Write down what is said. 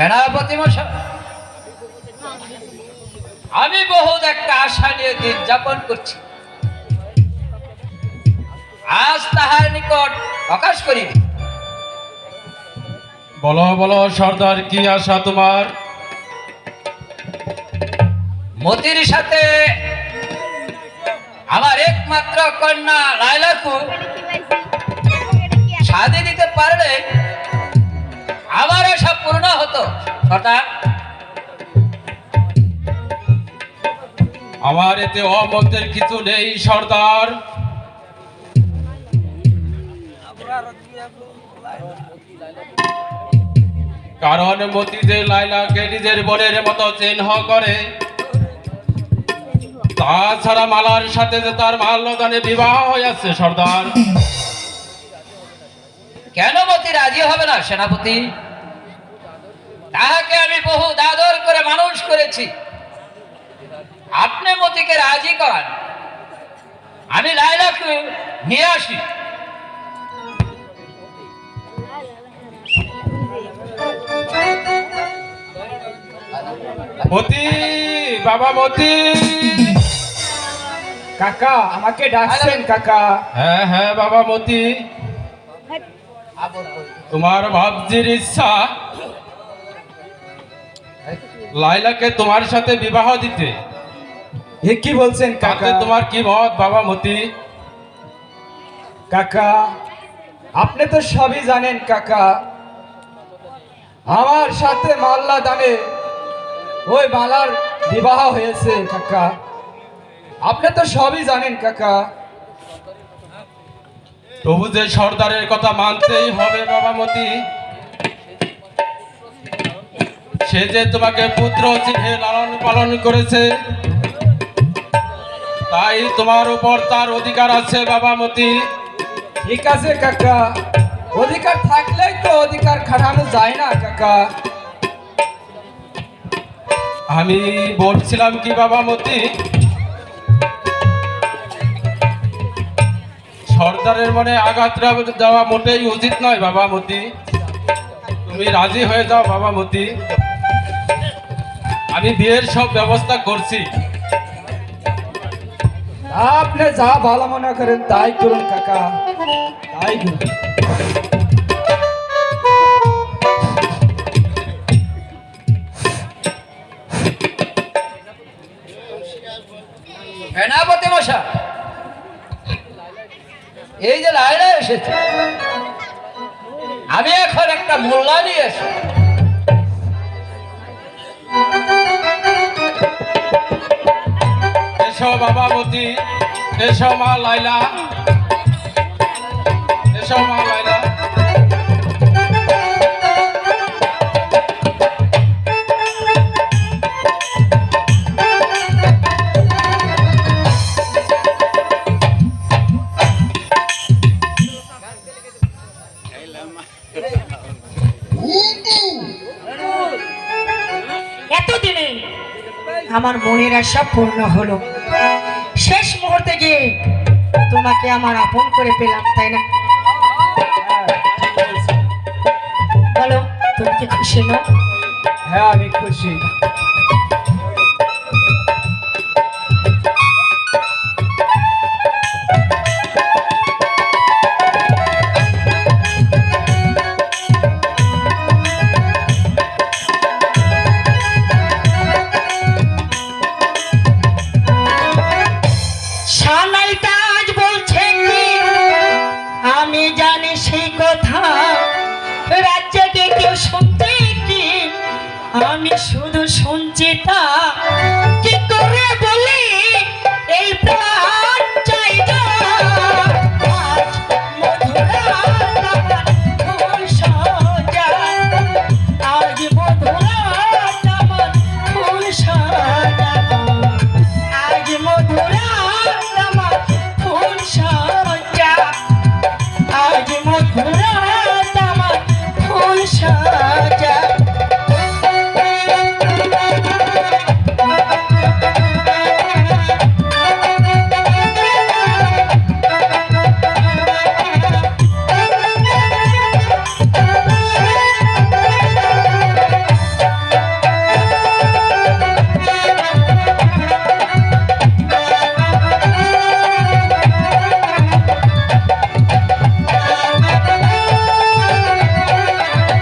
সেনাপতি মশাই, আমি বহুত একটা আশা নিয়ে দিন যাপন করছি, আজ তাহার নিকট প্রকাশ করিবে। বলো বলো সর্দার, কি আশা তোমার? মতির সাথে আমার একমাত্র কন্যা লায়লাকে শাদি দিতে পারলে আমার আশা পূর্ণ হতো। সর্দার, আমার এতে অমতের কিছু নেই সর্দার। কারণ মতি যে লাইলাকে নিজের বোনের মতো চিহ্ন করে, তাছাড়া মালার সাথে যে তার মাল্যদানে বিবাহ হয়েছে সর্দার। কেন মতি রাজি হবে না সেনাপতি? তাহাকে আমি বহু আদর করে মানুষ করেছি, আপনি মতিকে রাজি করান, আমি লায়লাকে নিয়ে আসি। মতি, বাবা মতি। কাকা আমাকে ডাকছেন কাকা? হ্যাঁ হ্যাঁ বাবা মতি, তোমার ভাবজির ইচ্ছা লাইলাকে তোমার সাথে বিবাহ দিতে। এ কি বলছেন তাতে কাকা? তোমার কি মত বাবা মতি? কাকা আপনি তো সবই জানেন কাকা, আমার সাথে মাল্লা দানে ওই মালার বিবাহ হয়েছে কাকা, আপনি তো সবই জানেন কাকা। তবু যে সর্দারের কথা মানতেই হবে বাবা মতি, সে যে তোমাকে পুত্র চিহ্নে লালন পালন করেছে, তাই তোমার উপর তার অধিকার আছে বাবা মতি। ঠিক আছে কাকা, অধিকার থাকলেই তো অধিকার খাটানো যায় না কাকা। আমি বলছিলাম কি বাবা মতি, সর্দারের মনে আঘাত দেওয়া মোটেই উচিত নয় বাবা মতি। তুমি রাজি হয়ে যাও বাবা মতি, আমি বিয়ের সব ব্যবস্থা করছি। আপনি যা ভালো মনে করেন তাই করুন কাকা, তাই করুন। সেনাপতি মশাই, এই যে লায়লা এসেছে, আমি এখন একটা মোল্লা নিয়ে এসে এসো বাবা মতি, এসো মা লাইলা, এসো মা লাইলা। এতদিনে আমার মনের আশা পূর্ণ হলো, শেষ মুহূর্তে গিয়ে তোমাকে আমার আপন করে পেলাম, তাই না? বলো, তুমি কি খুশি না? হ্যাঁ আমি খুশি। সানাইটা আজ বলছে কি আমি জানি সেই কথা, রাজ্যে কেউ শুনতে কি আমি শুধু শুনছি তা, কি করে বলি এই প্রাণ চাই না। আজ মধুরাত আমার ফুল সজা, আজ মধুরাত আমার ফুল সজা, আজ মধুরা